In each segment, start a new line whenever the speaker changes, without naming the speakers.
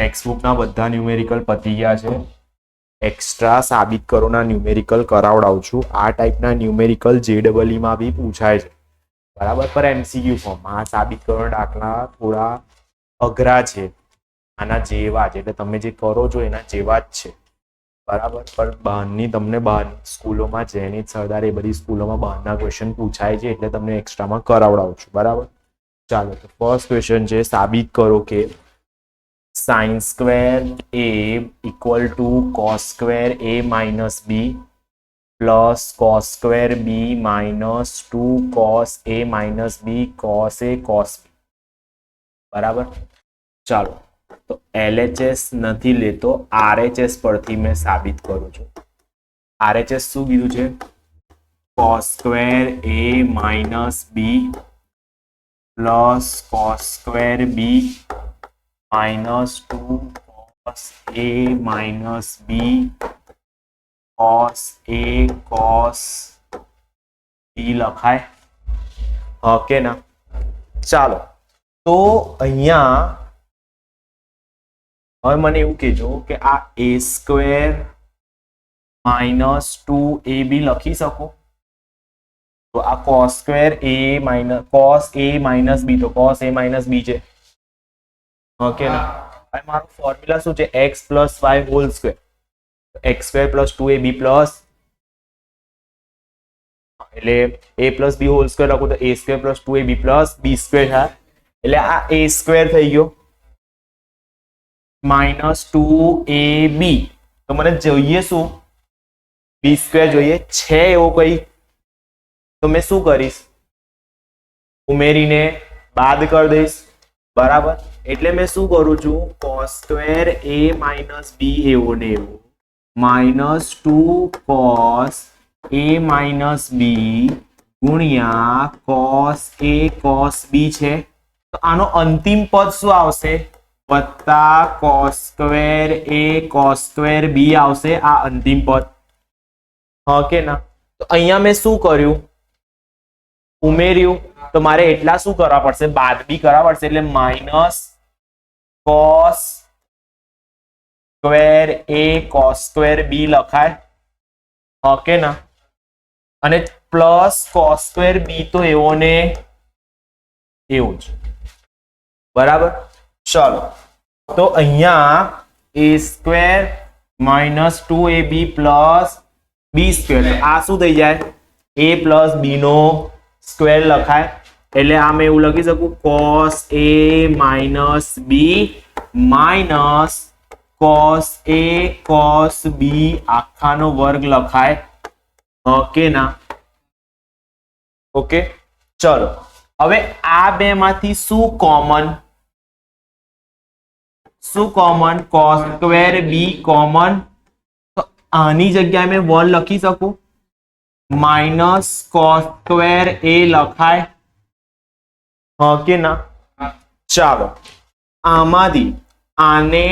Text બુકના બધા numerical પતી ગયા છે. એક્સ્ટ્રા સાબિત કરોના ન્યુમેરિકલ કરાવડાવું છું. આ ટાઈપના ન્યુમેરિકલ JEE માં બી પૂછાય છે, બરાબર. પર MCQ ફોર્મમાં આ સાબિત કરોના દાખલા થોડા અઘરા છે, આના જેવા જ, એટલે તમે જે કરો છો એના જેવા જ છે, બરાબર. પણ બહારની તમને બહાર સ્કૂલોમાં જેનિત સરદાર એ બધી સ્કૂલોમાં બહારના ક્વેશ્ચન પૂછાય છે, એટલે તમને એક્સ્ટ્રામાં કરાવડાવું છું, બરાબર. ચાલો, તો ફર્સ્ટ ક્વેશ્ચન છે, સાબિત કરો કે sin square a equal to cos square a minus b plus cos square b minus 2 cos a minus b cos a cos b, બરાબર. ચાલો, તો LHS નથી લેતો, RHS પરથી મેં સાબિત કરું છું. RHS શું કીધું છે? cos square a minus b plus cos square b minus 2 cos a minus b cos a cos b લખાય, ઓકે ના? ચાલો, તો અહીંયા હવે મને એવું કહેજો કે આ a સ્ક્વેર minus 2ab લખી શકો? તો આ cos square a minus cos a minus b, તો cos a minus b છે, ઓકે ના? હવે મારો ફોર્મ્યુલા શું છે? x plus y whole square, x square plus 2ab plus, એટલે a plus b whole square લખું તો a square plus 2ab plus b square થાય, એટલે આ a સ્ક્વેર થઈ ગયો માઇનસ 2ab. તો મને જોઈએ શું? b સ્ક્વેર જોઈએ છે એવો કઈ, તો મેં શું કરીશ? ઉમેરીને બાદ કરી દઈશ, બરાબર. એટલે મેં શું કરું છું? cos square a minus b એવો ને એવો minus 2 cos a minus b ગુણ્યા cos a cos b છે, તો આનો અંતિમ પદ શું આવશે? વત્તા cos square a cos square b આવશે, આ અંતિમ પદ, ઓકે ના? તો અહીંયા મેં શું કર્યું? ઉમેર્યું. તો મારે એટલા શું કરવા પડશે? બાદ બી કરવા પડશે, એટલે minus cos square a cos square b લખાય, ઓકે ના? અને પ્લસ cos સ્ક્વેર b તો એવો ને એવું જ, બરાબર. ચલો, તો અહીંયા a square minus 2ab plus b square, આ શું થઈ જાય? a પ્લસ b નો સ્ક્વેર લખાય, એટલે આ મેં એવું લખી શકું cos a minus b minus cos a cos b આખાનો વર્ગ લખાય, ઓકે ના? ઓકે, ચલો, હવે આ બે માંથી શું કોમન? શું common? cos square b common, તો આની જગ્યાએ મેં 1 લખી શકું, માઇનસ cos સ્ક્વેર a લખાય, ઓકે ના? ચાલો, આમાંથી આને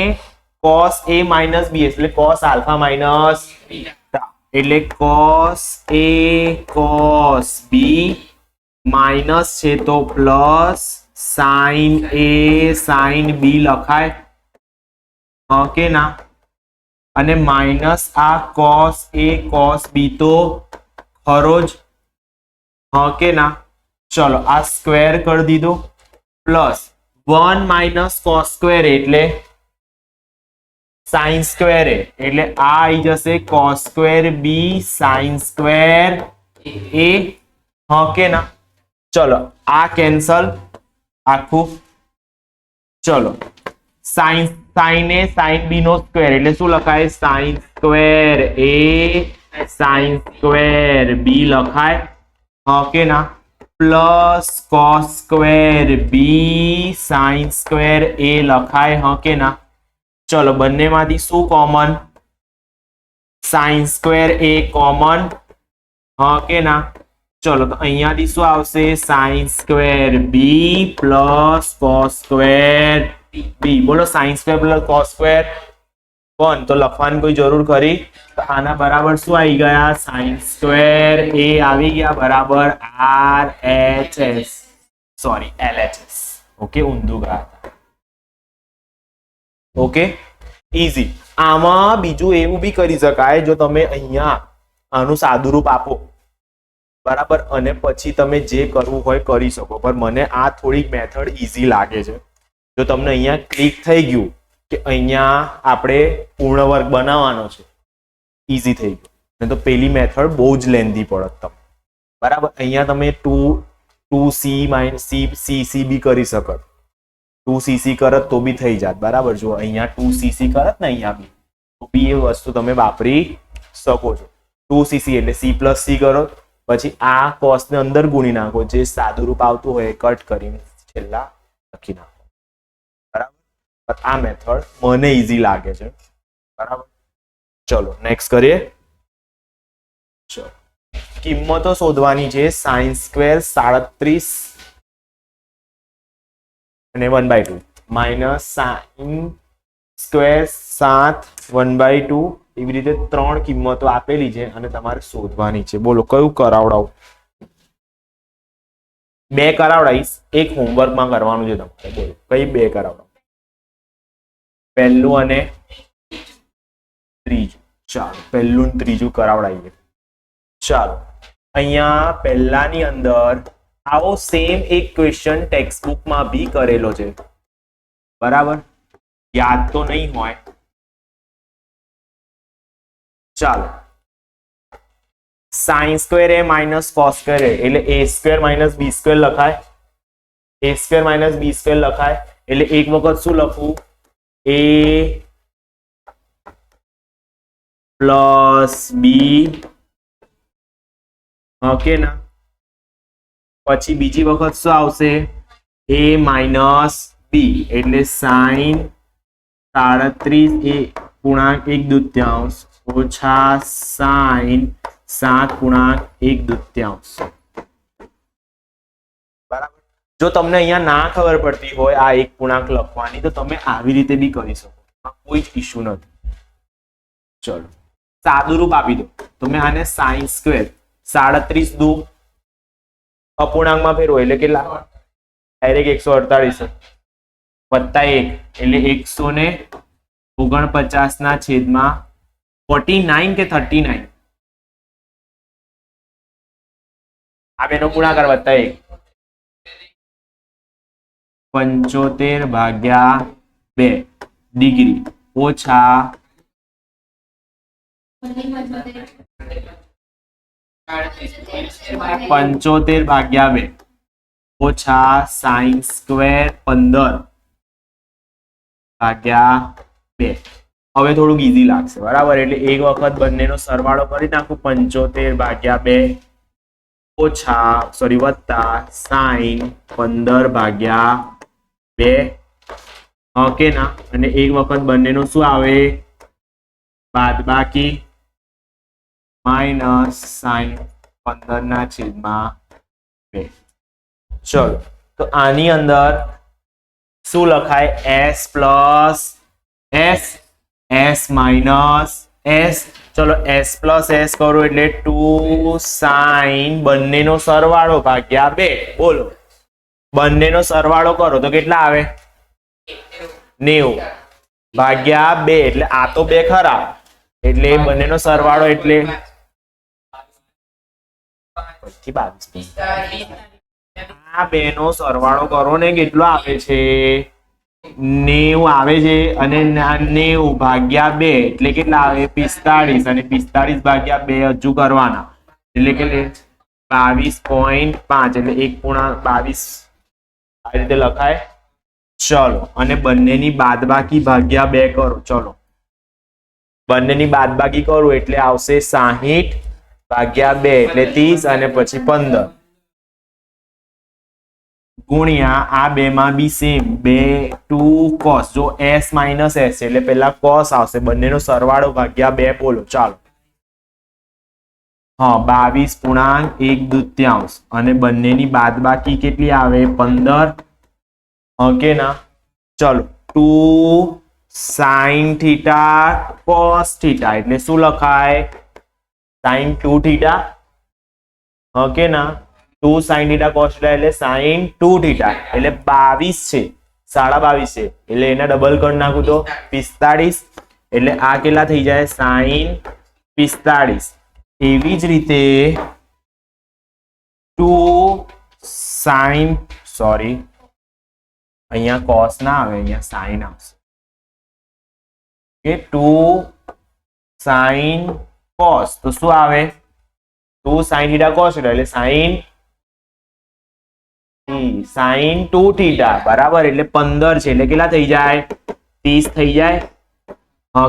cos a minus b એટલે cos alpha minus beta, એટલે cos a cos b minus છે તો plus sin a sin b લખાય, ઓકે ના? અને માઇનસ આ cos a cos b તો ખરો જ, ઓકે ના? ચલો, આ સ્ક્વેર કરી દીધો, પ્લસ 1 માઇનસ cos સ્ક્વેર એટલે sin સ્ક્વેર a, એટલે આ આવી જશે cos square b sin square a, okay ના? ચલો, આ કેન્સલ આખું. ચલો, sin a sin b નો સ્ક્વેર એટલે શું લખાય? sin square a sin square b લખાય, ઓકે ના? Plus cos square b sin square a લખાય, ઓકે ના? ચલો, બંનેમાંથી શું common? sin square a common, okay ના? ચલો, તો અહીંયાથી શું આવશે? sin square b plus cos square b. બોલો, sin square plus cos square 1, તો લખવાની કોઈ જરૂર ખરી? તો આના બરાબર શું આવી ગયા? sin સ્ક્વેર a આવી ગયા, બરાબર RHS, સોરી LHS, ઓકે, ઊંધું ગયા. Okay, easy. આમાં બીજું એવું બી કરી શકાય, જો તમે અહીંયા આનું સાદું રૂપ આપો, બરાબર, અને પછી તમે જે કરવું હોય કરી શકો. પણ મને આ થોડીક મેથડ ઈઝી લાગે છે. જો તમને અહીંયા ક્લિક થઈ ગયું કે અહીંયા આપણે પૂર્ણ વર્ગ બનાવવાનો છે, ઈઝી થઈ ગયું. નહીં તો પેલી મેથડ બહુ જ લેન્ધી પડત તમને, બરાબર. અહીંયા તમે 2c cc બી કરી શકો, 2cc કરત તો બી થઈ જાત, બરાબર. જો અહીંયા 2cc કરત ને અહીંયા બી, તો બી એ વસ્તુ તમે વાપરી શકો છો. 2cc એટલે c પ્લસ c કરો, પછી આ કોસ ને અંદર ગુણી નાખો, જે સાદું રૂપ આવતું હોય કટ કરીને છેલ્લા લખી નાખો, બરાબર. આ મેથડ મને ઈઝી લાગે છે, બરાબર. ચલો નેક્સ્ટ કરીએ. ચલો, કિંમતો શોધવાની છે. sin સ્ક્વેર 37 અને 1/2 માઇનસ sin સ્ક્વેર 7 1/2, એવી રીતે 3 કિંમતો આપેલી છે અને તમારે શોધવાની છે. બોલો કયું કરાવડાવું? 2 કરાવડાવીશ, એક હોમવર્કમાં કરવાનું છે તમારે. બોલો કઈ 2 કરાવડાવું? પહેલું અને ત્રીજું. ચાલો પહેલું ને ત્રીજું કરાવડાવીએ. ચાલો, અહીંયા પહેલાની અંદર આવો સેમ એક ક્વેશ્ચન ટેક્સ્ટબુકમાં બી કરેલો છે, બરાબર. યાદ તો નહીં હોય. ચાલો, sin સ્ક્વેર એ માઇનસ cos સ્ક્વેર એ, એટલે a square minus b square લખાય. a square minus b square લખાય એટલે એક વખત શું લખવું? a પ્લસ b, ઓકે ના. પછી બીજી વખત શું આવશે? a માઇનસ b, એટલે sin 37 એ પૂર્ણાંક 1/2 ઓછા sin 7 પૂર્ણાંક 1/2, બરાબર. જો તમને અહીંયા ના ખબર પડતી હોય આ એક પૂર્ણાંક લખવાની, તો તમે આવી રીતે બી કરી શકો, કોઈ જ ઇશ્યુ નથી. ચલો સાદું રૂપ આપી દો. તમે આને sin સ્ક્વેર 37 દો અપૂર્ણાંકમાં ફેરવો એટલે કેટલા? ડાયરેક્ટ 148 વત્તા 1 એટલે 149 ના છેદમાં 49 કે 39, આ બેનો ગુણાકાર વત્તા 1, 75/2 ડિગ્રી ઓછા 75/2 ઓછા sin સ્ક્વેર 15/2. હવે થોડુંક ઈઝી લાગશે, બરાબર. એટલે એક વખત બંનેનો સરવાળો કરી નાખું, 75/2 ઓછા વત્તા sin 15/2, ઓકે ના. અને એક વખત બંનેનો શું આવે? બાદબાકી માઇનસ sin 15/2. ચલો, તો આની અંદર શું લખાય? s plus s, s minus s. ચલો s પ્લસ s કરો એટલે 2 sin બંનેનો સરવાળો ભાગ્યા 2. બોલો બંનેનો સરવાળો કરો તો કેટલા આવે? 90 ભાગ્યા 2, એટલે આ તો 2 ખરા, એટલે બંનેનો સરવાળો એટલે 22. આ બેનો સરવાળો કરો ને કેટલો આવે છે? 90 આવે છે. અને 90 ભાગ્યા 2 એટલે કેટલા આવે? 45. અને 45/2 હજુ કરવાના એટલે કે 22.5, એટલે 1.22 આ રીતે લખાય. ચલો, અને બંનેની બાદબાકી ભાગ્યા 2 કરો. ચલો બંનેની બાદબાકી કરું એટલે આવશે 60/2 એટલે 30, અને પછી 15 ગુણ્યા આ બે માં બી સેમ 2 cos. જો s માઇનસ s એટલે પેલા cos આવશે, બંનેનો સરવાળો ભાગ્યા 2. બોલો ચાલો. હા, 22.1/2 અને બંનેની બાદબાકી કેટલી આવે? 15, ઓકે ના. ચલો 2 sin થીટા cos થીટા એટલે શું લખાય? sin 2 થીટા, ઓકે ના. 2 sin થીટા cos થીટા એટલે sin 2 થીટા એટલે 22 છે. 22.5 છે એટલે એને ડબલ કરી નાખું તો 45 એટલે આ કેટલા થઈ જાય sin 45. એવી જ રીતે 2 sin સોરી અહીંયા cos ના આવે અહીંયા sin આવશે કે 2 sin cos તો શું આવે 2 sin theta cos theta એટલે sin 2 theta બરાબર એટલે 15 છે એટલે કેટલા થઈ જાય 30 થઈ જાય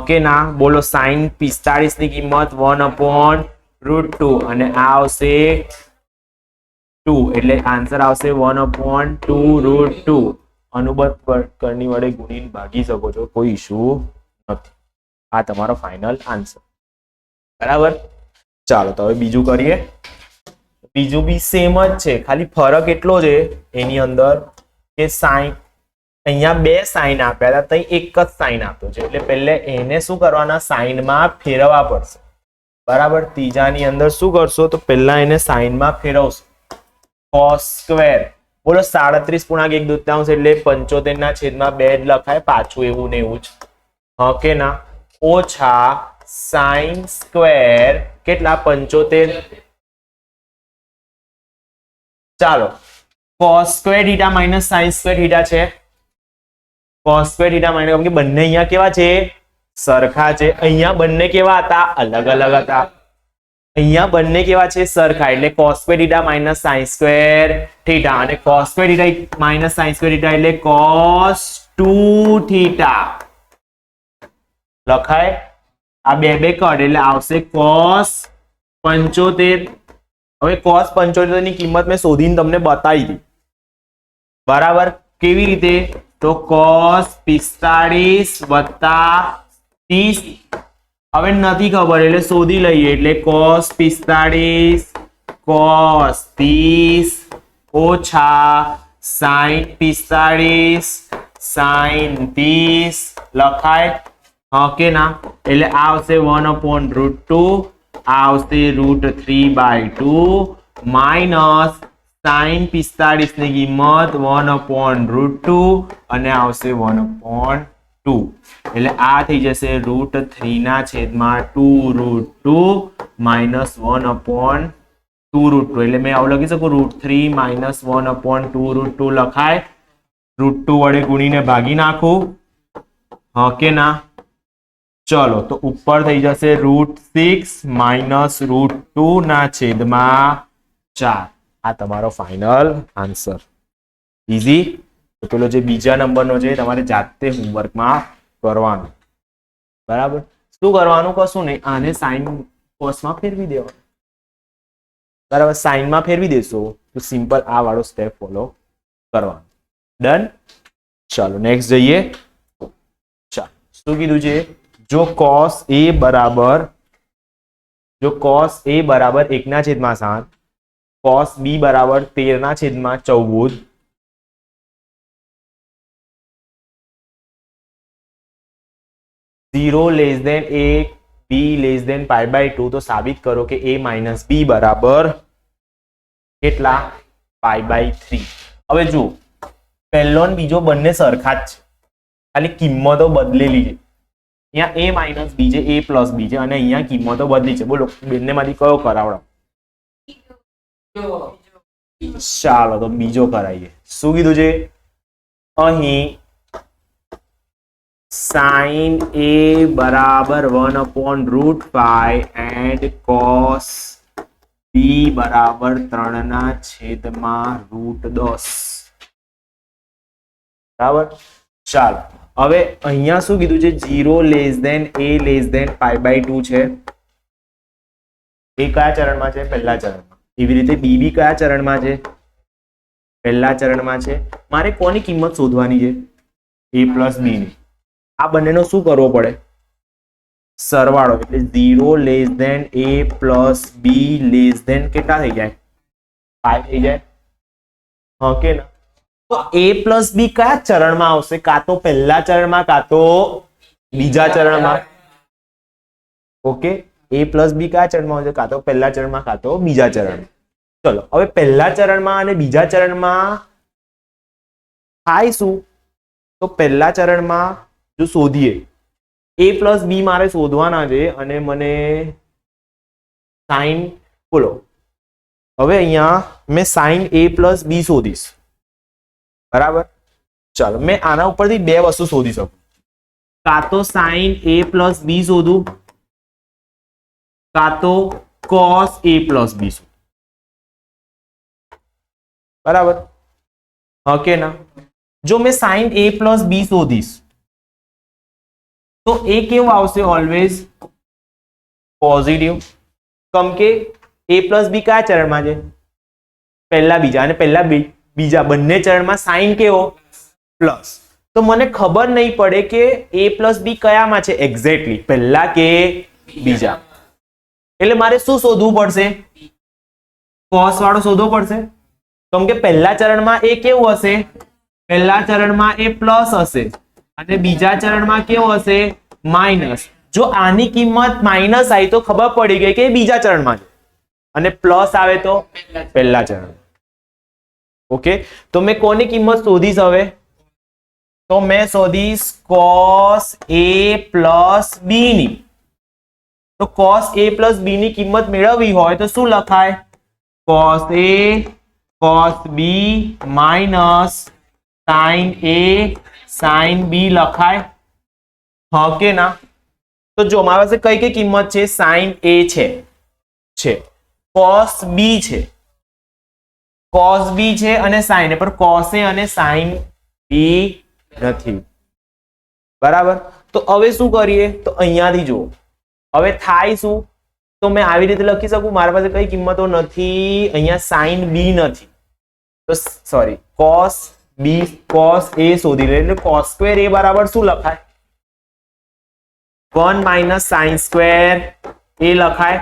કે ના બોલો sin 45 ની કિંમત 1/√2 અને આ આવશે 2 એટલે આન્સર આવશે 1/2√2 અનુબંધ કરની વડે ગુણીને ભાગી શકો છો કોઈ ઇશ્યુ નથી આ તમારો ફાઇનલ આન્સર બરાબર ચાલો તો હવે બીજું કરીએ બીજું બી સેમ જ છે ખાલી ફરક એટલો છે એની અંદર કે સાइन અહીંયા બે સાइन આપ્યા હતા તઈ એક જ સાइन આપ્યો છે એટલે પહેલે એને શું કરવાના સાइन માં ફેરવવા પડશે બરાબર ત્રીજાની અંદર શું કરશો તો પહેલા એને સાइन માં ફેરવશો cos સ્ક્વેર બોલો 37.1/2 એટલે 75/2 જ લખાય પાછું એવું ને એવું જ કે ના ઓછા sin સ્ક્વેર કેટલા 75 ચાલો cos square theta minus sin square theta છે cos સ્ક્વેર થીટા માઈનસ કેમ કે બંને અહીંયા કેવા છે સરખા છે અહીંયા બંને કેવા હતા અલગ અલગ હતા અહીંયા બંને કેવા છે સરખા એટલે cos square theta minus sin square theta અને cos square theta minus sin square theta એટલે cos 2 થીટા લખાય આ બે બે કટ એટલે આવશે cos 75 હવે cos 75 ની કિંમત મેં શોધીને તમને બતાવી દી બરાબર કેવી રીતે તો cos 45 + 30 હવે નથી ખબર એટલે શોધી લઈએ એટલે cos 45 cos 30 ઓછા sin 45 sin 30 લખાય કે ના એટલે આવશે 1/√2 આવશે √3/2 માઈનસ sin 45 ની કિંમત 1/√2 અને આવશે 1/2 એટલે આ થઈ જશે √3 ના છેદમાં 2√2 માઈનસ 1/2√2 એટલે મેં આવું લખી શકું √3 માઈનસ 1/2√2 લખાય √2 વડે ગુણીને ભાગી નાખું કે ના ચલો તો ઉપર થઈ જશે √6 માઈનસ √2 ના છેદમાં 4 આ તમારો ફાઇનલ આન્સર ઈઝી તો પેલો જે બીજા નંબરનો છે તમારે જાતે હોમવર્કમાં કરવાનું બરાબર શું કરવાનું કશું નહીં આને સાइन કોસમાં ફેરવી દેવાનું બરાબર સાઇનમાં ફેરવી દેશો તો સિમ્પલ આ વાળો સ્ટેપ ફોલો કરવાનો ડન ચાલો નેક્સ્ટ જઈએ ચાલો શું કીધું છે જો cos a બરાબર 1/7 cos b બરાબર 13/14 0 less than a b less than π/2 તો સાબિત કરો કે a માઇનસ b બરાબર કેટલા π/3 હવે જો પહેલો ને બીજો બંને સરખા જ છે ખાલી કિંમતો બદલેલી છે અહીંયા a માઇનસ b છે a પ્લસ b છે અને અહીંયા કિંમતો બદલી છે બોલો બંનેમાંથી કયો કરાવડો ચાલો તો બીજો કરાવીએ શું કીધું છે અહીં sin a બરાબર 1/√5 and cos b બરાબર 3/10 બરાબર ચાલો હવે અહીંયા શું કીધું છે 0 less than a less than π/2 છે એ કયા ચરણમાં છે પહેલા ચરણમાં એવી રીતે b બી કયા ચરણમાં છે પહેલા ચરણમાં છે મારે કોની કિંમત શોધવાની છે a પ્લસ b ની આ બંનેનો શું કરવો પડે સરવાળો એટલે 0 less than a plus b less than કેટલા થઈ જાય 5 થઈ જાય કે ના તો a પ્લસ b કયા ચરણમાં આવશે કાં તો પહેલા ચરણમાં કાં તો બીજા ચરણમાં ઓકે a પ્લસ b કયા ચરણમાં આવશે કાં તો પહેલા ચરણમાં કાં તો બીજા ચરણમાં ચલો હવે પહેલા ચરણમાં અને બીજા ચરણમાં થાય શું તો પહેલા ચરણમાં જો શોધીએ a પ્લસ બી મારે શોધવાના છે અને મને સાઇન બોલો હવે અહીંયા મેં સાઇન a પ્લસ બી શોધીશ બરાબર ચાલો મેં આના ઉપરથી બે વસ્તુ શોધી શકું કાં તો સાઇન a પ્લસ બી શોધું કાં તો કોસ a પ્લસ બી શોધું બરાબર હા કે ના જો મેં સાઇન a પ્લસ બી શોધીશ તો એ કેવું આવશે ઓલવેઝ પોઝિટિવ કેમ કે a પ્લસ બી કયા ચરણમાં છે પહેલા બીજા અને પહેલા બીજા બંને ચરણમાં સાઇન કેવો પ્લસ તો મને ખબર નહીં પડે કે a પ્લસ બી કયામાં છે એક્ઝેક્ટલી પહેલા કે બીજા એટલે મારે શું શોધવું પડશે કોસ વાળો શોધવો પડશે કેમ કે પહેલા ચરણમાં એ કેવું હશે પહેલા ચરણમાં એ પ્લસ હશે અને બીજા ચરણમાં કેવું હશે માઇનસ જો આની કિંમત માઇનસ આવી તો ખબર પડી ગઈ કે બીજા ચરણમાં છે અને પ્લસ આવે તો પહેલા ચરણ ઓકે તો મેં કોની કિંમત શોધીશ હવે તો મેં શોધીશ cos a પ્લસ બી ની તો cos a પ્લસ બી ની કિંમત મેળવવી હોય તો શું લખાય cos a cos b minus sin a sin b લખાય હા કે ના તો જો મારી પાસે કઈ કઈ કિંમત છે sin a છે cos b છે અને sin a પર cos a અને sin b નથી બરાબર તો હવે શું કરીએ તો અહીંયાથી જુઓ હવે થાય શું તો મેં આવી રીતે લખી શકું મારી પાસે કઈ કિંમતો નથી અહીંયા sin b નથી તો સોરી cos a શોધી લે એટલે cos સ્ક્વેર a બરાબર શું લખાય 1 માઇનસ sin સ્ક્વેર a લખાય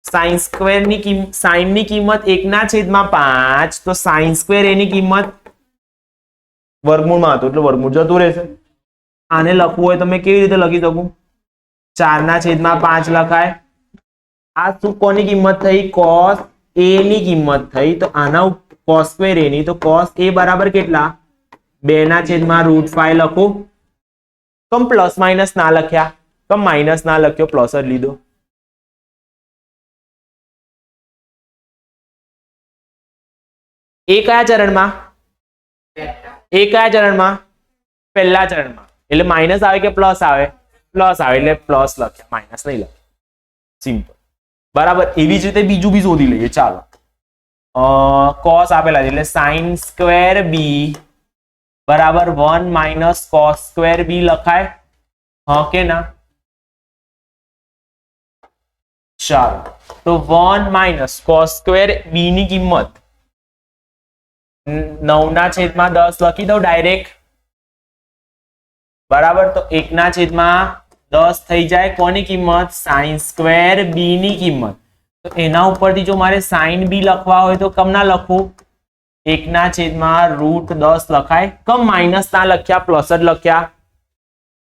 sin સ્ક્વેર ની sin ની કિંમત 1/5 તો sin સ્ક્વેર a ની કિંમત વર્ગમૂળમાં હતું એટલે વર્ગમૂળ જતું રહેશે આને લખવું હોય તો મેં કેવી રીતે લખી શકું 4/5 લખાય આ શું કોની કિંમત થઈ cos a ની કિંમત થઈ તો આના cos સ્ક્વેર a ની તો cos a બરાબર કેટલા 2/√5 લખું કમ પ્લસ માઇનસ ના લખ્યા કમ માઇનસ ના લખ્યો પ્લસ જ લીધો એ કયા ચરણમાં પહેલા ચરણમાં એટલે માઇનસ આવે કે પ્લસ આવે એટલે પ્લસ લખ્યા માઇનસ નહીં લખ્યા સિમ્પલ બરાબર એવી જ રીતે બીજું બી શોધી લઈએ ચાલો cos આપેલા છે એટલે sin સ્ક્વેર b બરાબર 1 માઇનસ cos સ્ક્વેર b લખાય હા કે ના ચાલો તો 1 માઇનસ cos સ્ક્વેર b ની કિંમત 9/10 લખી દઉં ડાયરેક્ટ બરાબર તો 1/10 થઈ જાય કોની કિંમત sin સ્ક્વેર b ની કિંમત તો એના ઉપરથી જો મારે sin b લખવા હોય તો કમ ના લખું 1/√10 લખાય કમ માઇનસ ના લખ્યા પ્લસ જ લખ્યા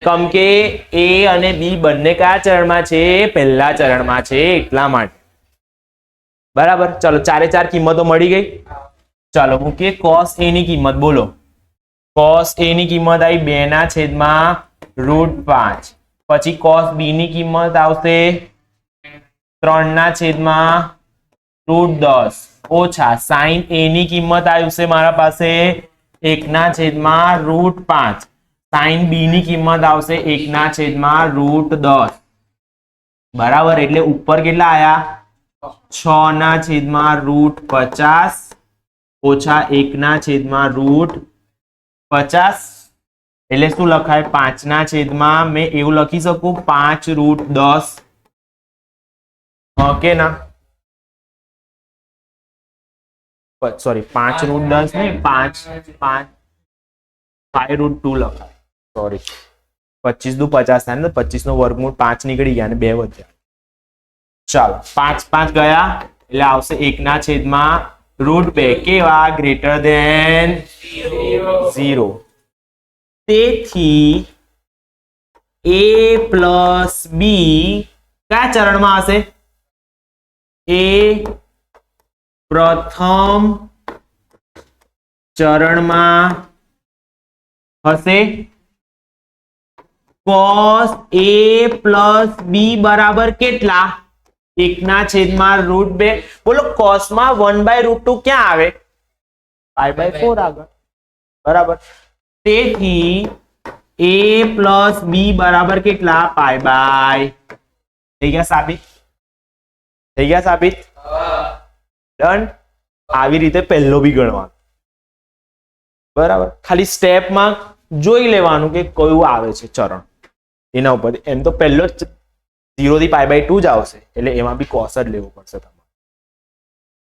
કમ કે a અને b બંને કયા ચરણમાં છે પહેલા ચરણમાં છે એટલા માટે બરાબર ચલો ચારે ચાર કિંમતો મળી ગઈ ચાલો મૂકીએ cos a ની કિંમત બોલો cos a ની કિંમત આવી 2/√5 પછી cos b ની કિંમત આવશે 3/√10 ઓછા sin a ની કિંમત આવશે મારા પાસે 1/√5 sin b ની કિંમત આવશે 1/√10 બરાબર એટલે ઉપર કેટલા આયા 6/√50 ઓછા 1/√50 એટલે શું લખાય 5/, મેં એવું લખી શકું 5√10 કે ના સોરી 5√10 નહીં 5√2 લખાય સોરી 25 દુ 50 થાય ને 25 નો વર્ગમૂળ 5 નીકળી ગયા અને 2 વધ્યા ચાલો 5 ગયા એટલે આવશે 1/√2 કેવા ગ્રેટર ધેન 0 તેથી a પ્લસ બી કયા ચરણમાં હશે એ પ્રથમ ચરણમાં હશે cos a plus b બરાબર કેટલા? 1/√2. બોલો cos માં 1/√2 ક્યાં આવે? π/4 આગળ. બરાબર. તેથી a plus b બરાબર કેટલા? π/. થઈ ગયા સાબિત? થઈ ગયા સાબિત? ડન. આવી રીતે પહેલો બી ગણવાનું. બરાબર. ખાલી સ્ટેપમાં જોઈ લેવાનું કે કયું આવે છે ચરણ એના ઉપર. એમ તો પહેલો જ 0 થી π/2 જ આવશે એટલે એમાં બી cos જ લેવો પડશે તમારે.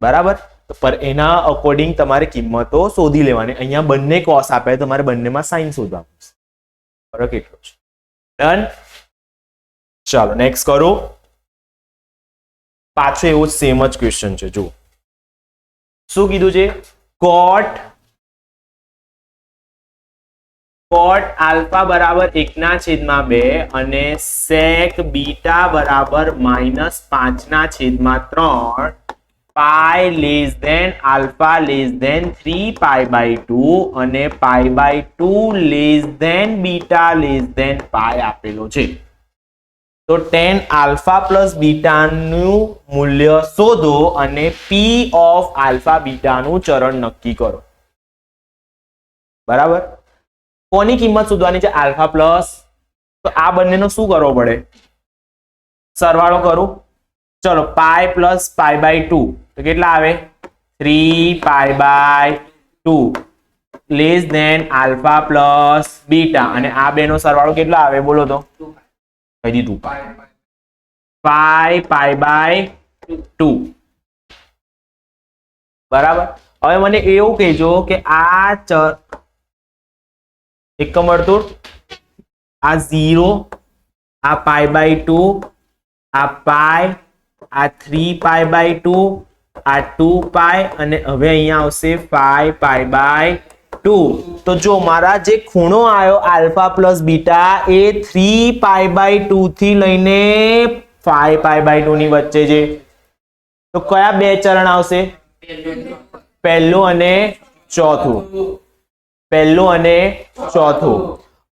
બરાબર. પર એના અકોર્ડિંગ તમારે કિંમતો શોધી લેવાની. અહીંયા બંને cos આપે તમારે બંનેમાં sin શોધવા પડશે. ફરક એટલો છે. ડન. ચાલો નેક્સ્ટ કરો. પાછો એવો સેમ જ ક્વેશ્ચન છે. જુઓ શું કીધું છે? cot આલ્ફા બરાબર 1/2 અને sec બીટા બરાબર -5/3 pi less than alpha less than 3π/2 અને π/2 less than beta less than pi આપેલો છે. તો tan આલ્ફા પ્લસ બીટાનું મૂલ્ય શોધો અને p ઓફ આલ્ફા બીટાનું ચરણ નક્કી કરો. બરાબર. કોની કિંમત શોધવાની છે? Alpha plus. તો આ બંનેનો શું કરવો પડે? સરવાળો કરું. ચલો પાઈ પ્લસ π/2 તો કેટલા આવે? 3π/2 less than alpha plus beta અને આ બેનો સરવાળો કેટલો આવે? બોલો તો. કહી દીધું. π/2. બરાબર. હવે મને એવું કહેજો કે આ એકમ વર્તુળ, આ 0, આ π/2, આ પાઈ, આ 3π/2, આ 2π અને હવે અહીંયા આવશે 5π/2. તો જો મારા જે ખૂણો આવ્યો આલ્ફા પ્લસ બીટા એ 3π/2 થી લઈને 5π/2 ની વચ્ચે છે. તો કયા બે ચરણ આવશે? પહેલું અને ચોથું. પહેલું અને ચોથું.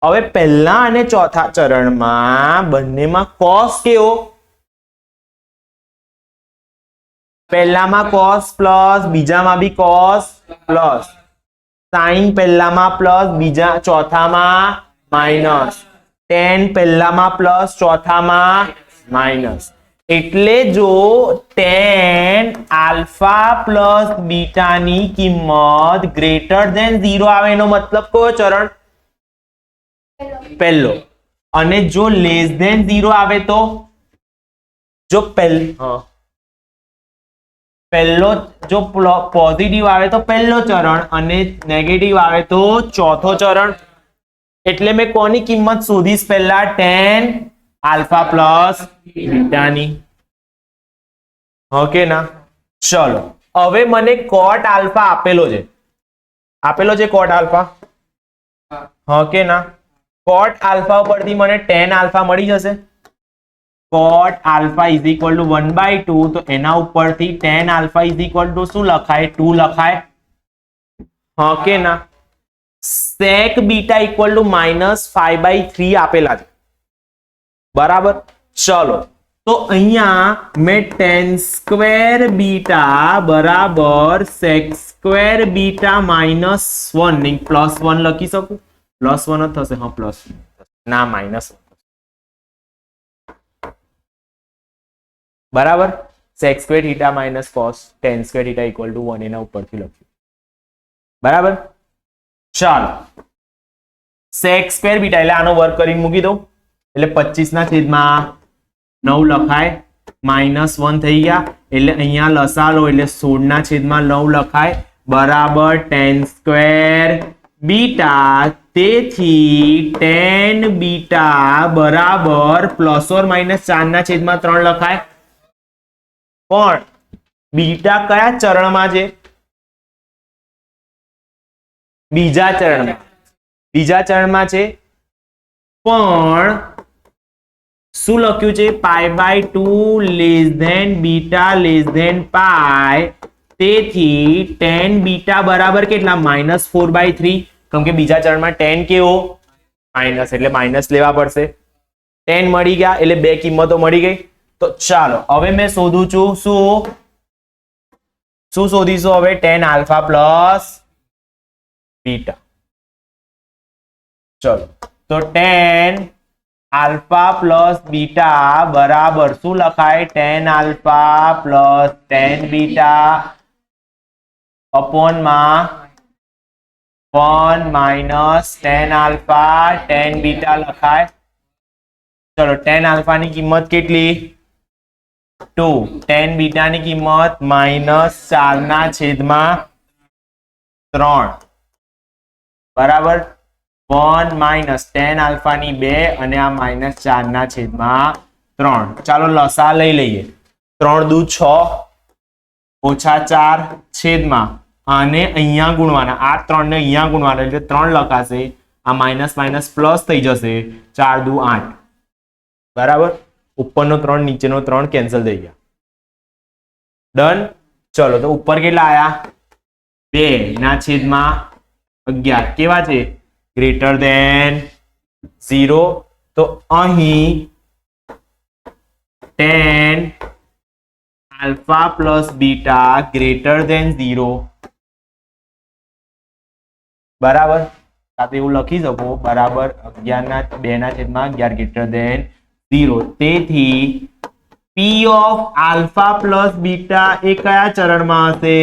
હવે પહેલા અને ચોથા ચરણમાં બંનેમાં cos કેવો? પહેલામાં cos પ્લસ, બીજામાં બી cos પ્લસ. sin પહેલામાં પ્લસ, બીજા ચોથામાં માઇનસ. tan પહેલામાં પ્લસ, ચોથામાં માઇનસ. એટલે જો tan આલ્ફા પ્લસ બીટાની કિંમત ગ્રેટર ધેન 0 આવે એનો મતલબ કયો ચરણ? પહેલો. અને જો લેસ ધેન 0 આવે તો? જો પહેલો જો પોઝિટિવ આવે તો પહેલો ચરણ અને નેગેટિવ આવે તો ચોથો ચરણ. એટલે મેં કોની કિંમત શોધીશ પહેલા? tan આલ્ફા પ્લસ બીટાની. ઓકે ના? ચલો હવે મને cot આલ્ફા આપેલો છે. આપેલો છે cot આલ્ફા. ઓકે ના? cot આલ્ફા ઉપરથી મને tan આલ્ફા મળી જશે. cot alpha is equal to 1/2. તો એના ઉપરથી tan alpha is equal to શું લખાય? 2 લખાય. ઓકે ના? sec બીટા ઇક્વલ ટુ -5/3 આપેલા છે. બરાબર. ચલો તો અહીંયા મેં tan સ્ક્વેર બીટા બરાબર sec સ્ક્વેર બીટા -1 નહીં +1 લખી શકું? +1 જ થશે. હા પ્લસ ના -1. બરાબર. sec square theta minus cos tan square theta equal to 1 એના ઉપરથી લખ્યું. બરાબર. ચાલો sec સ્ક્વેર બીટા એટલે આનો વર્ગ કરીને મૂકી દઉં એટલે 25/9 લખાય. -1 થઈ ગયા એટલે અહીંયા લસા લો એટલે 16/9 લખાય. બરાબર tan સ્ક્વેર બીટા. તેથી tan બીટા બરાબર +or-4/3 લખાય. પણ બીટા કયા ચરણમાં છે? બીજા ચરણમાં. બીજા ચરણમાં છે. પણ શું લખ્યું છે? π/2 less than beta less than pi. તેથી tan બીટા બરાબર કેટલા? -4/3. કેમ કે બીજા ચરણમાં tan કેવો માઇનસ એટલે માઇનસ લેવા પડશે. tan મળી ગયા એટલે બે કિંમતો મળી ગઈ. તો ચાલો હવે મેં શોધું છું શું શોધીશું હવે tan આલ્ફા પ્લસ બીટા. ચલો તો tan આલ્ફા પ્લસ બીટા બરાબર શું લખાય? tan alpha plus tan beta upon માં 1 minus tan alpha tan beta લખાય. ચલો tan આલ્ફા ની કિંમત કેટલી? 2. tan બીટા ની કિંમત -4/3 બરાબર 1 માઇનસ tan આલ્ફા ની 2 અને આ -4/3. ચાલો લસા લઈ લઈએ. 3 દુ 6 ઓછા 4 છેદમાં આને અહીંયા ગુણવાના, આ 3 ને અહીંયા ગુણવાના એટલે 3 લખાશે. આ માઇનસ માઇનસ પ્લસ થઈ જશે. 4 દુ 8 બરાબર. ઉપરનો 3 નીચેનો 3 કેન્સલ થઈ ગયા. ડન. ચલો તો ઉપર કેટલા આયા? 2/11 કેવા છે? Greater than 0. તો અહીં tan alpha plus beta greater than 0 બરાબર. સાથે એવું લખી શકો બરાબર 2/11 ગ્રેટર ધેન 0. તેથી P of alpha plus beta એ કયા ચરણમાં હશે?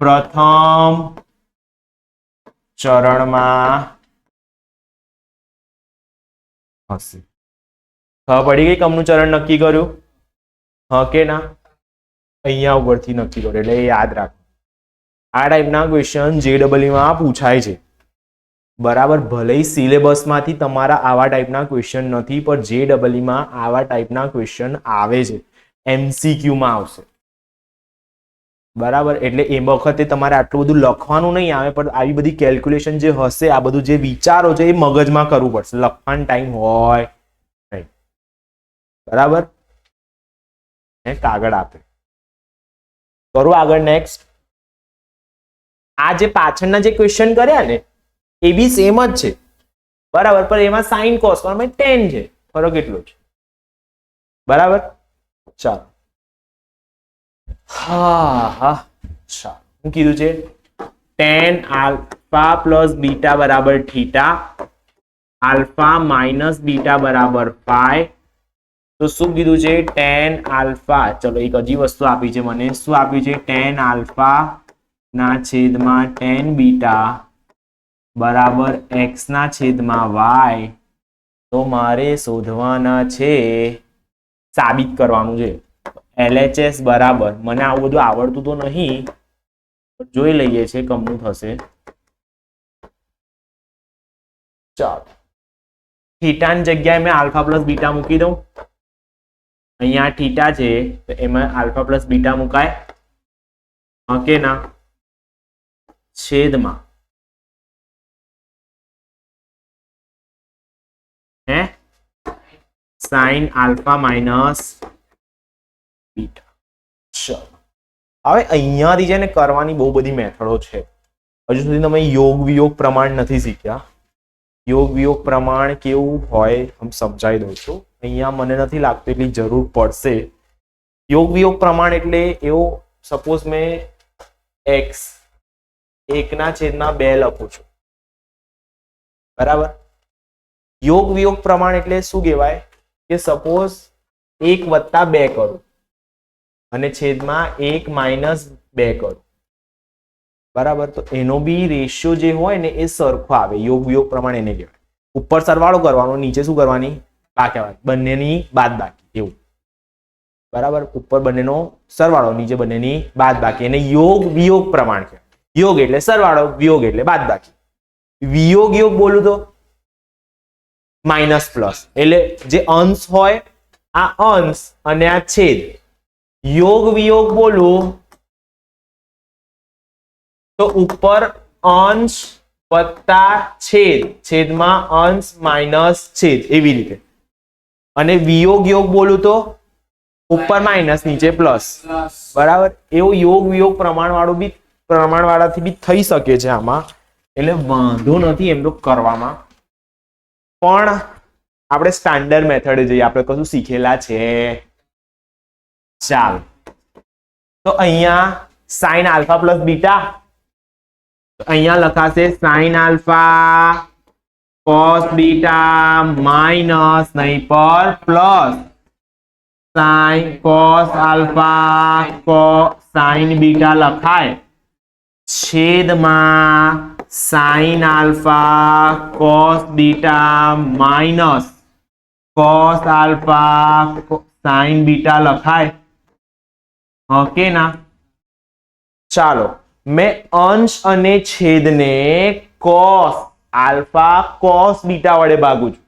પ્રથમ ચરણમાં હશે. ખબર પડી ગઈ કમનું ચરણ નક્કી કર્યું? હા કે ના? અહીંયા ઉપરથી નક્કી કર્યું એટલે યાદ રાખો. આ ટાઈપના ક્વેશ્ચન JEE માં પૂછાય છે બરાબર. ભલે સિલેબસમાંથી તમારા આવા ટાઈપના ક્વેશ્ચન નથી પણ JEE માં આવા ટાઈપના ક્વેશ્ચન આવે છે, MCQ માં આવશે બરાબર. એટલે એ વખતે તમારે આટલું બધું લખવાનું નહીં આવે પણ આવી બધી કેલ્ક્યુલેશન જે હશે, આ બધું જે વિચારો છે એ મગજમાં કરવું પડશે. લખવાનો ટાઈમ હોય નહીં બરાબર. કાગળ આપે કરું આગળ. નેક્સ્ટ આ જે પાછળના જે ક્વેશ્ચન કર્યા ને એ બી સેમ જ છે બરાબર, પણ એમાં સાઇન કોસ માં tan છે, ફરક એટલો છે બરાબર. ચાલો હા શું કીધું છે? tan આલ્ફા પ્લસ બીટા બરાબર થીટા, આલ્ફા માઇનસ બીટા બરાબર પાઈ. તો શું કીધું છે? tan આલ્ફા, ચલો એક હજી વસ્તુ આપી છે મને. શું આપ્યું છે? tan આલ્ફા ના છેદમાં tan બીટા બરાબર x ના છેદમાં y. તો મારે શોધવાના છે, સાબિત કરવાનું છે. LHS બરાબર, મને આવું બધું આવડતું તો નહીં, જોઈ લઈએ છે કમનું થશે. ચાલો થીટાની જગ્યાએ મેં આલ્ફા પ્લસ બીટા મૂકી દઉં. અહીંયા થીટા છે તો એમાં આલ્ફા પ્લસ બીટા મુકાય કે ના? છેદમાં સાઇન આલ્ફા માઇનસ બીટા. ચલો હવે અહીંયાથી છે ને કરવાની બહુ બધી મેથડો છે. હજુ સુધી તમે યોગ વિયોગ પ્રમાણ નથી શીખ્યા. યોગ વિયોગ પ્રમાણ કેવું હોય હું સમજાવી દઉં છું. અહીંયા મને નથી લાગતું એટલી જરૂર પડશે. યોગ વિયોગ પ્રમાણ એટલે એવું, સપોઝ મેં x 1/2 લખું છું બરાબર. યોગ વિયોગ પ્રમાણ એટલે શું કહેવાય કે સપોઝ 1 + 2 કરું અને છેદમાં 1 - 2 કરું બરાબર. તો એનો બી રેશિયો જે હોય ને એ સરખો આવે. યોગ વિયોગ પ્રમાણ એને કહેવાય. ઉપર સરવાળો કરવાનો, નીચે શું કરવાની? બાકી, બંનેની બાદબાકી એવું બરાબર. ઉપર બંનેનો સરવાળો, નીચે બંનેની બાદબાકી. એને યોગ વિયોગ પ્રમાણ કહેવાય. યોગ એટલે સરવાળો, વિયોગ એટલે બાદબાકી. વિયોગ યોગ બોલું તો માઇનસ પ્લસ એટલે જે અંશ હોય આ અંશ અને આ છેદ. યોગ વિયોગ બોલું તો ઉપર અંશ વત્તા છેદ, છેદમાં અંશ માઇનસ છેદ એવી રીતે. અને વિયોગ યોગ બોલું તો ઉપર માઇનસ નીચે પ્લસ બરાબર. એવું યોગ વિયોગ પ્રમાણ વાળું બી પ્રમાણવાળાથી બી થઈ શકે છે આમાં, એટલે વાંધો નથી એમ તો કરવામાં, પણ આપણે સ્ટાન્ડર્ડ મેથડ જઈએ, આપણે કશું શીખેલા છે. ચાલ, તો અહીંયા સાઇન આલ્ફા પ્લસ બીટા, અહીંયા લખાશે sine alpha cos beta minus નહીં પર plus sine cos alpha sine beta लखाय छेद में sine alpha cos beta minus cos alpha sine beta लखाय. ओके ना. चलो मैं अंश अने छेद ने cos अल्फा cos बीटा वडे भागू छुं,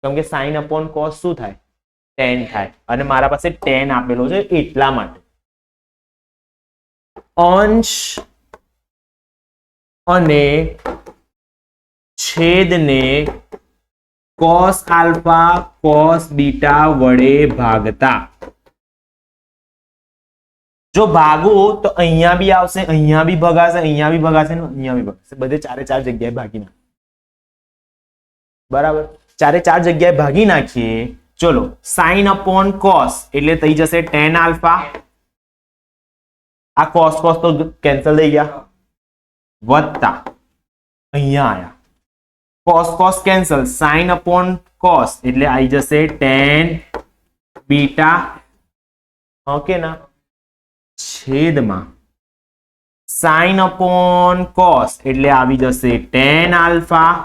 केम के साइन अपॉन cos शुं थाय? tan થાય, અને મારા પાસે tan આપેલો છે એટલા માટે અંશ અને છેદને cos આલ્ફા cos બીટા વડે ભાગતા. જો ભાગું તો અહીંયા બી આવશે, અહીંયા બી ભગાશે, અહીંયા બી ભગાશે ને અહીંયા બી ભગાશે, બધે ચારે ચાર જગ્યાએ ભાગી નાખે. બરાબર, ચારે ચાર જગ્યાએ ભાગી નાખીએ. चलो साइन अपॉन कॉस એટલે થઈ જશે tan આલ્ફા, આ cos cos તો કેન્સલ થઈ ગયા, વત્તા અહીંયા આયા cos cos cancel, sin upon cos એટલે આવી જશે tan બીટા. ઓકે ના. છેદમાં sin अपॉन cos એટલે આવી જશે tan આલ્ફા,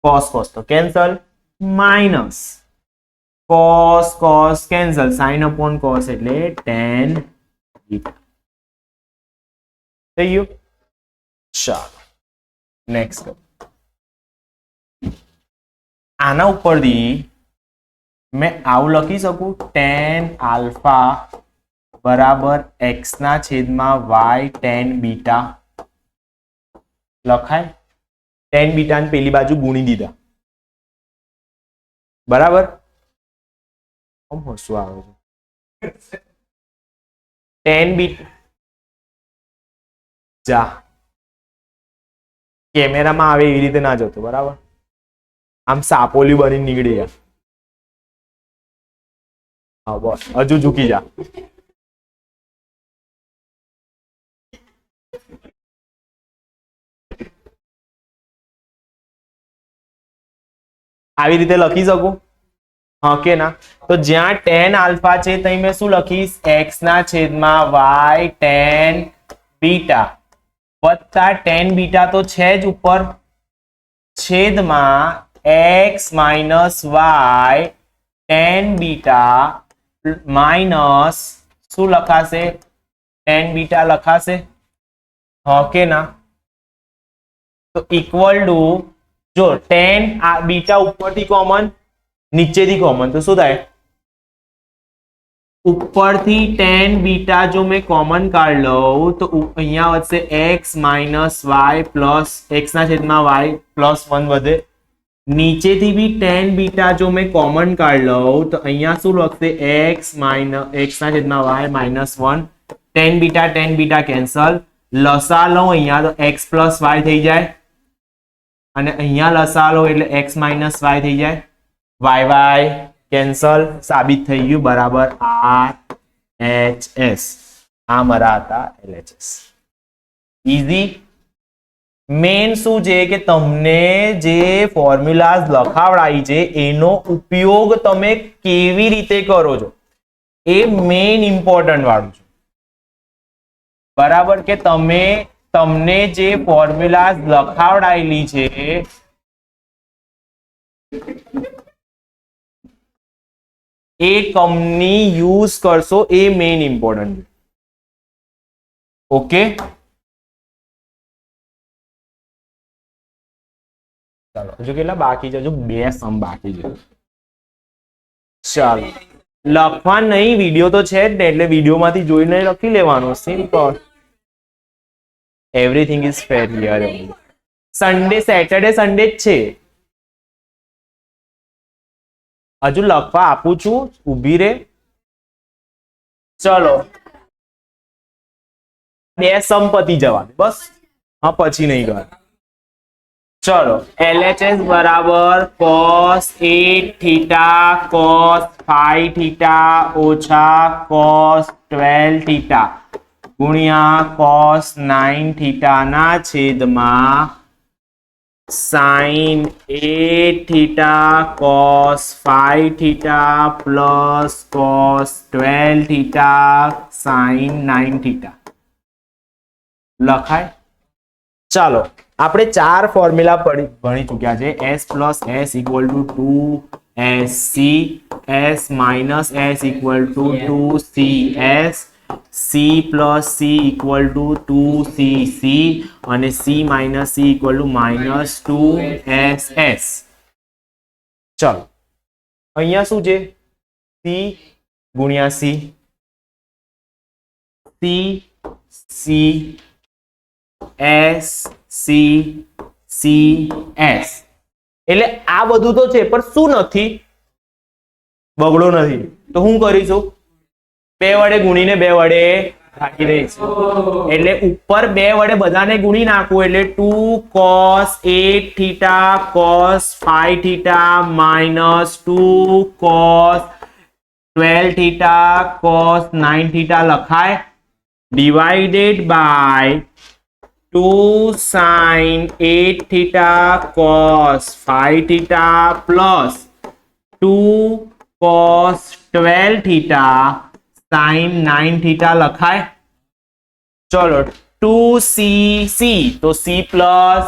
cos cos તો cancel, minus cos cos cancel, sin upon cos એટલે tan बीटा. થઈ ગયું. ચાલો નેક્સ્ટ આના ઉપરથી મેં આવું લખી શકું tan આલ્ફા બરાબર x ના છેદમાં y tan બીટા લખાય. tan બીટા ને પેલી બાજુ ગુણી દીધા. બરાબર. શું આવે છે tan બીટા, જા કેમેરામાં આવે એવી રીતે ના જતો. બરાબર, આમ સાપોલી બની નીકળી જા. હા બસ, હજુ ઝૂકી જા. આવી રીતે લખી શકું. ઓકે ના. તો જ્યાં tan આલ્ફા છે ત્યાં મેં શું લખીશ? x ના છેદમાં y tan બીટા વત્તા tan બીટા તો છે જ ઉપર, છેદમાં x minus y tan beta minus શું લખાશે? tan બીટા લખાશે. ઓકે ના. તો ઇક્વલ ટુ, જો tan બીટા ઉપરથી કોમન, નીચેથી કોમન, તો શું થાય? ઉપરથી tan બીટા જો મેં કોમન કાઢ લઉં તો અહીંયા વધશે x minus y plus x ના છેદમાં y પ્લસ 1 વધે. નીચેથી બી tan બીટા જો મેં કોમન કાઢ લઉં તો અહીંયા શું લખશે? x માઇનસ x ના છેદમાં y minus 1. tan beta cancel, લસા લઉં અહીંયા તો x પ્લસ y થઈ જાય, અને અહીંયા લસા લો એટલે x માઇનસ y થઈ જાય. y કેન્સલ, સાબિત થઈ ગયું. બરાબર RHS. આ મારા હતા LHS. ઈઝી. મેન શું છે કે તમને જે ફોર્મ્યુલાઝ લખાવડાવી છે એનો ઉપયોગ તમે કેવી રીતે કરો છો એ મેન ઇમ્પોર્ટન્ટ વાળું છે. બરાબર, કે તમને જે ફોર્મ્યુલાઝ લખાવડાયેલી છે એ કંપની યુઝ કરશો એ મેઇન ઇમ્પોર્ટન્ટ. ઓકે, ચાલો હજુ કેટલા બાકી છે? હજુ 2 સમ બાકી છે. ચાલો લખવા નહીં, વિડીયો તો છે જ ને, એટલે વિડીયોમાંથી જોઈને લખી લેવાનું. Simple. Everything is fair here. Sunday Saturday Sunday જ છે. હજુ લખવા આપું છું, ઊભી રે. ચલો બે સમ પતી જવા બસ. હા પછી નહીં કર. ચલો LHS બરાબર cos 8 થીટા cos 5 થીટા ઓછા cos 12 થીટા ગુણ્યા cos 9 થીટા ના છેદમાં sin 8 theta cos 5 theta plus cos 12 theta sin 9 theta લખાય. ચાલો આપણે ચાર ફોર્મ્યુલા ભણી ચૂક્યા છે. s plus s equal to 2sc, s minus s equal to 2cs, c plus c equal to 2cc અને c minus c equal to minus 2ss. ચાલો અહીંયા શું છે? c ગુણ્યા c, c c s c c s એટલે આ બધું તો છે પણ શું નથી? બગડો નથી. તો શું કરીશું? બે વડે ગુણીને બે વડે ભાગી દઈશું. એટલે ઉપર બે વડે બધાને ગુણી નાખવું એટલે 2 cos 8 theta cos 5 theta minus 2 cos 12 theta cos 9 theta લખાય. Divided by 2 sin 8 theta cos 5 theta plus 2 cos 12 theta sin 9 theta લખાય. ચલો 2cc તો c પ્લસ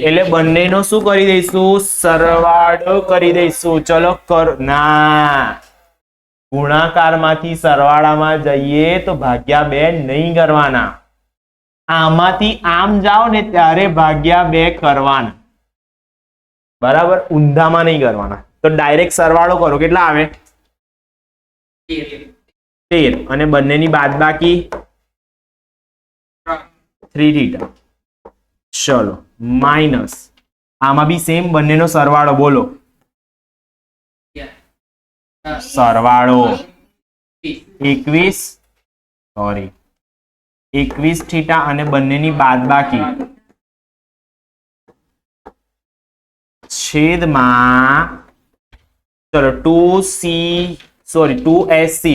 એટલે બંનેનો શું કરી દઈશું? સરવાળો કરી દઈશું. ચલો કર ના ગુણાકારમાંથી સરવાળામાં જઈએ તો ભાગ્યા 2 નહીં કરવાના. આમાંથી આમ જાઓ ને ત્યારે ભાગ્યા 2 કરવાના. બરાબર? ઊંધામાં નહીં કરવાના. તો ડાયરેક્ટ સરવાળો કરો. કેટલા આવે? 13 અને બંનેની બાદબાકી 3 થીટા. ચલો માઇનસ આમાં બી સેમ બંનેનો સરવાળો બોલો. સરવાળો 21 થીટા અને બંનેની બાદબાકી છેદમાં ચલો 2sc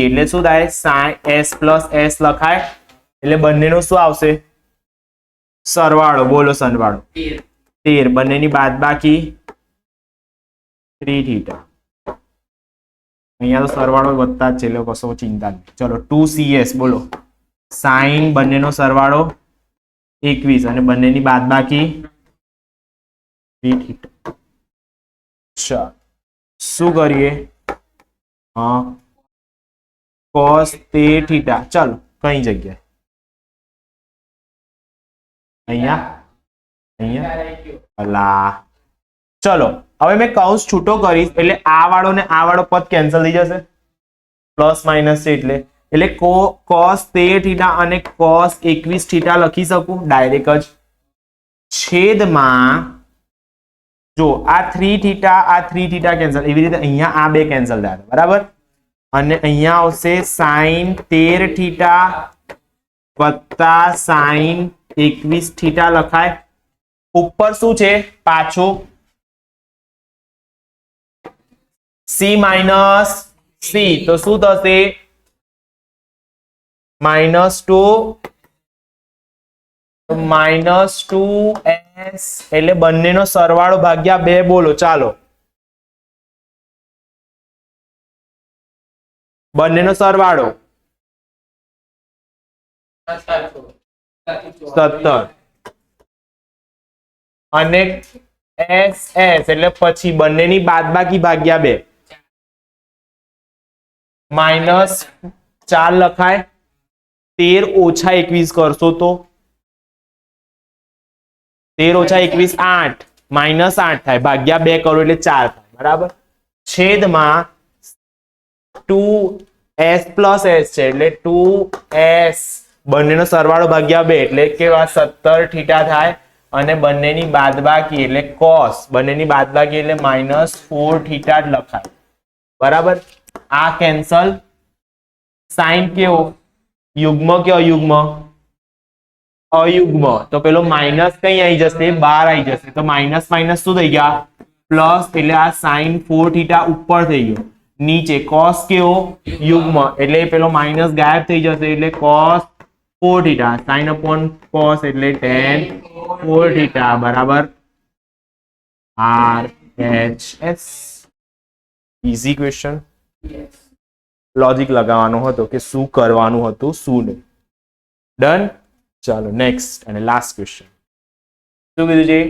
એટલે શું થાય? sin s પ્લસ s લખાય. એટલે બંનેનો શું આવશે? સરવાળો બોલો. સરવાળો 13 બંનેની બાદબાકી 3 થીટા. અહીંયા તો સરવાળો વધતા જ છે એટલે કશો ચિંતા નહીં. ચલો 2cs બોલો. સાઈન બંનેનો સરવાળો 21 અને બંનેની બાદબાકી 3 થીટા. ચાલો શું કરીએ? હા cos 13 થીટા. ચાલો કઈ જગ્યાએ? અહીંયા અલા. ચલો હવે મેં કૌંસ છૂટો કરીશ એટલે આ વાળો ને આ વાળો પદ કેન્સલ થઈ જશે. પ્લસ માઇનસ છે એટલે cos 13 થીટા અને cos 21 થીટા લખી શકું ડાયરેક્ટ જ. છેદમાં જો આ 3 થીટા કેન્સલ. એવી રીતે અહીંયા આ બે કેન્સલ થાય. બરાબર? અને અહીંયા આવશે sin 13 થીટા વત્તા sin 21 થીટા લખાય. ઉપર શું છે પાછું? c માઇનસ c તો શું થશે? -2 -2s એટલે બંનેનો સરવાળો ભાગ્યા 2 બોલો. ચાલો બંનેનો સરવાળો 17 અને ss એટલે પછી બંનેની બાદબાકી ભાગ્યા 2 -4 લખાય. 13 ઓછા 21 કરશો તો 13 ઓછા 21 8 -8 થાય. ભાગ્યા 2 કરો એટલે 4 થાય. બરાબર? છેદમાં 2s પ્લસ s છે એટલે 2s બંનેનો સરવાળો ભાગ્યા 2 એટલે કેવા 17 થીટા થાય. અને બંનેની બાદબાકી એટલે cos બંનેની બાદબાકી એટલે -4 થીટા જ લખાય. બરાબર? આ કેન્સલ. સાઈન કેવો? યુગ્મ કે અયુગ્મ? અયુગ્મ, તો પેલો માઇનસ કઈ આવી જશે, બાર આવી જશે, તો માઇનસ માઇનસ શું થઈ ગયા, પ્લસ, એટલે આ સાइन 4 થીટા ઉપર થઈ ગયો, નીચે cos કેવો, યુગ્મ, એટલે પેલો માઇનસ ગાયબ થઈ જશે, એટલે cos 4 theta, sin upon cos એટલે tan 4 થીટા બરાબર RHS. Easy question. લોજિક લગાવવાનો હતો કે શું કરવાનું હતું શું નહીં. ડન. ચાલો નેક્સ્ટ અને લાસ્ટ ક્વેશ્ચન. શું કીધું છે,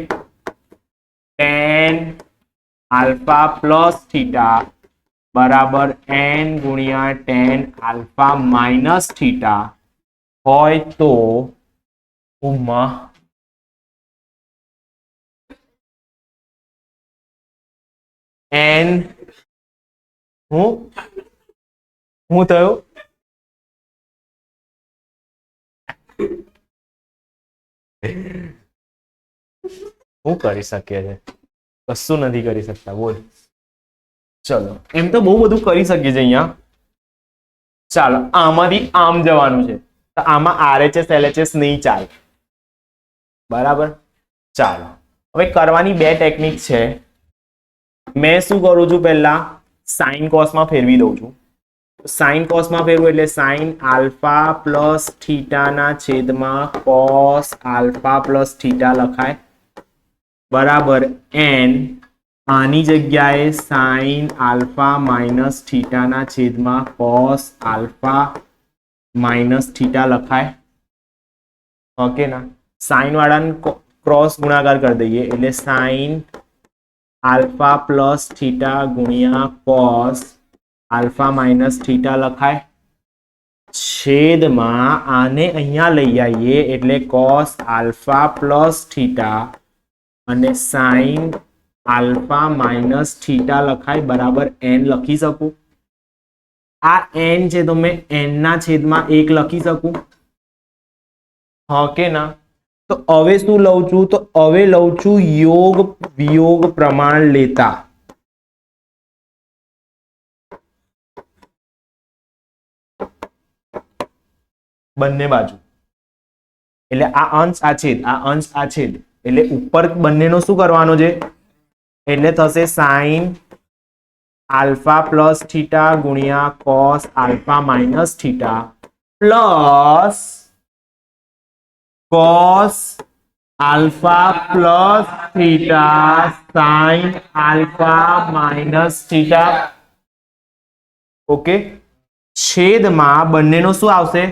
tan આલ્ફા પ્લસ થીટા બરાબર n ગુણ્યા tan આલ્ફા માઇનસ થીટા હોય તો n હું થયું, શું કરી શકીએ છે, કશું નથી કરી શકતા, બોલ. ચલો એમ તો બહુ બધું કરી શકીએ છે અહીંયા. ચાલો આમાંથી આમ જવાનું છે, તો આમાં RHS LHS નહીં ચાલે, બરાબર. ચાલો હવે કરવાની બે ટેકનિક છે. મેં શું કરું છું, પહેલા સાइन cos માં ફેરવી દઉં છું. સાइन cos માં ફેરવું એટલે સાइन આલ્ફા પ્લસ થીટા ના છેદમાં cos આલ્ફા પ્લસ થીટા લખાય બરાબર n, આની જગ્યાએ સાइन આલ્ફા માઇનસ થીટા ના છેદમાં cos આલ્ફા માઇનસ થીટા લખાય. ઓકે ના, સાइन વાળાને ક્રોસ ગુણાકાર કરી દઈએ એટલે સાइन આલ્ફા પ્લસ થીટા ગુણ્યા cos આલ્ફા માઇનસ થીટા લખાય. છેદમાં આને અહીંયા લઈ આવીએ એટલે cos આલ્ફા પ્લસ થીટા અને સાइन આલ્ફા માઇનસ થીટા લખાય બરાબર n લખી શકું. આ n છે તો મેં n ના છેદમાં 1 લખી શકું. હા કે ના? તો હવે શું લઉં છું, તો હવે લઉં છું યોગ વિયોગ પ્રમાણ લેતા. બંને બાજુ એટલે આ અંશ આ છેદ, આ અંશ આ છેદ, એટલે ઉપર બંનેનો શું કરવાનો છે, એટલે થશે સાइन આલ્ફા પ્લસ થીટા ગુણ્યા cos alpha minus theta plus cos alpha plus theta sine alpha minus theta. Okay, છેદમાં બંનેનો શું આવશે,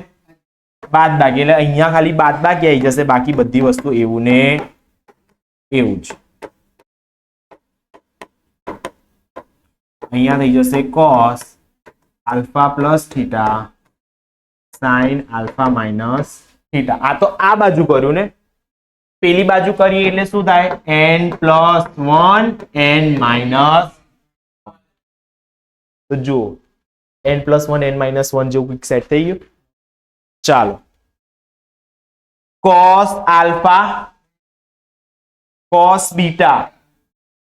બાદબાકી, એટલે અહીંયા ખાલી બાદબાકી આવી જશે, બાકી બધી વસ્તુ એવું ને એવું જ. અહીંયા થઈ જશે cos alpha plus theta sine alpha minus theta. આ તો આ બાજુ કર્યું ને, પેલી બાજુ કરીએ એટલે શું થાય, n પ્લસ 1 n માઇનસ. તો જુઓ n પ્લસ 1 n માઇનસ 1 જેવું કંઈક સેટ થઈ ગયું. ચાલો cos આલ્ફા cos બીટા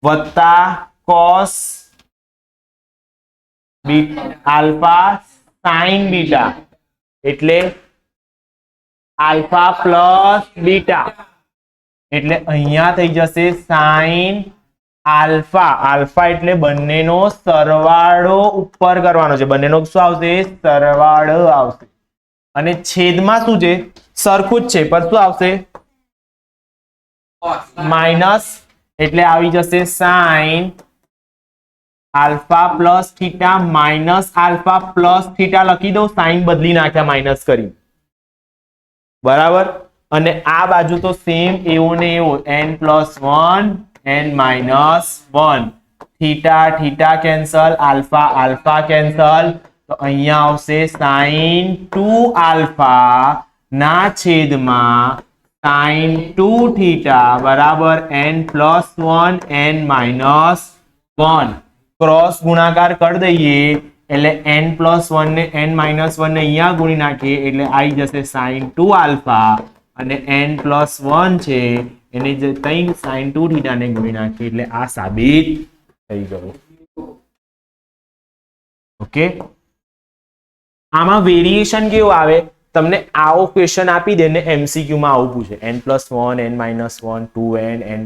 વત્તા cos આલ્ફા sin બીટા એટલે આલ્ફા પ્લસ બીટા, એટલે અહીંયા થઈ જશે sin આલ્ફા. આલ્ફા એટલે બંનેનો સરવાળો ઉપર કરવાનો છે, બંનેનો શું આવશે, સરવાળો આવશે. અને છેદમાં શું છે, સરખું જ છે પણ શું આવશે, માઇનસ, એટલે આવી જશે sin alpha plus theta minus alpha plus theta લખી દઉં, સાइन બદલી નાખ્યા માઇનસ કરી બરાબર. અને આ બાજુ તો સેમ એવું ને એવું, n plus 1 n minus 1, theta theta cancel, alpha alpha cancel, તો અહીંયા આવશે sin 2 આલ્ફા ના છેદમાં sin 2 થીટા બરાબર n plus 1 n minus 1. Cross ગુણાકાર કરી દઈએ એટલે n પ્લસ 1 ને n માઇનસ 1 ને અહીંયા ગુણી નાખીએ એટલે આવી જશે sin 2 આલ્ફા અને n પ્લસ 1 છે એને જે તઈ sin 2 થીટા ને ગુણી નાખીએ એટલે આ સાબિત થઈ ગયું. ઓકે, આમાં વેરિએશન કેવું આવે, તમને આવો ક્વેશ્ચન આપી દે ને MCQ માં આવું પૂછે n+1 n-1 2n n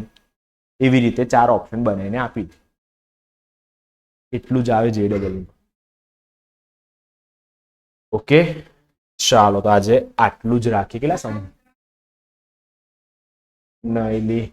એવી રીતે 4 ઓપ્શન બનાવીને આપી દે. એટલું જ આવે JEE. ઓકે, ચાલો તો આજે આટલું જ રાખીએ. કેટલા સમય નહીં